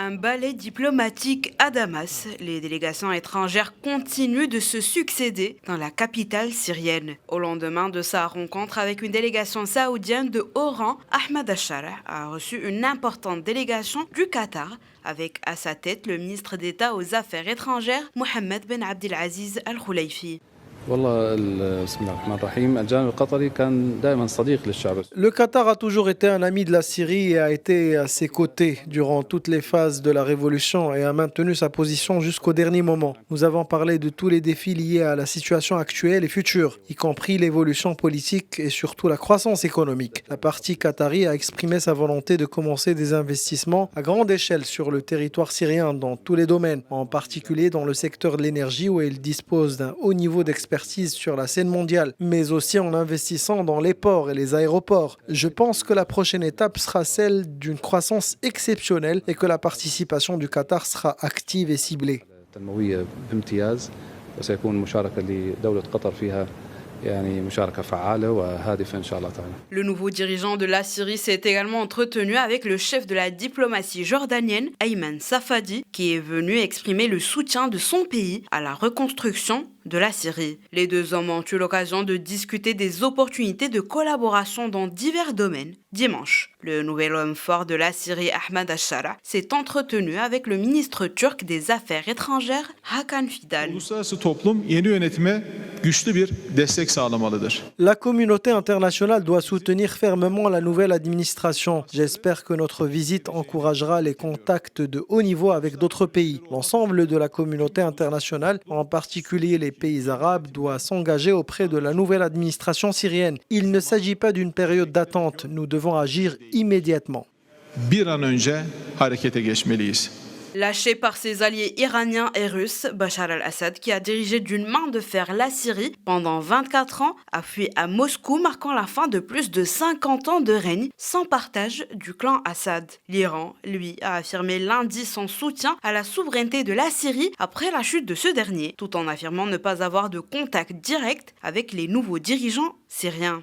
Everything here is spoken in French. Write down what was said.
Un ballet diplomatique à Damas. Les délégations étrangères continuent de se succéder dans la capitale syrienne. Au lendemain de sa rencontre avec une délégation saoudienne de haut rang, Ahmed Al-Sharah a reçu une importante délégation du Qatar, avec à sa tête le ministre d'État aux Affaires étrangères, Mohammed Ben Abdelaziz Al-Khoulayfi. Le Qatar a toujours été un ami de la Syrie et a été à ses côtés durant toutes les phases de la révolution et a maintenu sa position jusqu'au dernier moment. Nous avons parlé de tous les défis liés à la situation actuelle et future, y compris l'évolution politique et surtout la croissance économique. La partie qatari a exprimé sa volonté de commencer des investissements à grande échelle sur le territoire syrien dans tous les domaines, en particulier dans le secteur de l'énergie où il dispose d'un haut niveau d'expertise sur la scène mondiale, mais aussi en investissant dans les ports et les aéroports. Je pense que la prochaine étape sera celle d'une croissance exceptionnelle et que la participation du Qatar sera active et ciblée. Le nouveau dirigeant de la Syrie s'est également entretenu avec le chef de la diplomatie jordanienne, Ayman Safadi, qui est venu exprimer le soutien de son pays à la reconstruction de la Syrie. Les deux hommes ont eu l'occasion de discuter des opportunités de collaboration dans divers domaines. Dimanche, le nouvel homme fort de la Syrie, Ahmed Al-Sharah, s'est entretenu avec le ministre turc des Affaires étrangères, Hakan Fidan. La communauté internationale doit soutenir fermement la nouvelle administration. J'espère que notre visite encouragera les contacts de haut niveau avec d'autres pays. L'ensemble de la communauté internationale, en particulier les pays arabes, doit s'engager auprès de la nouvelle administration syrienne. Il ne s'agit pas d'une période d'attente. Nous devons agir immédiatement. Lâché par ses alliés iraniens et russes, Bachar al-Assad, qui a dirigé d'une main de fer la Syrie pendant 24 ans, a fui à Moscou, marquant la fin de plus de 50 ans de règne sans partage du clan Assad. L'Iran, lui, a affirmé lundi son soutien à la souveraineté de la Syrie après la chute de ce dernier, tout en affirmant ne pas avoir de contact direct avec les nouveaux dirigeants syriens.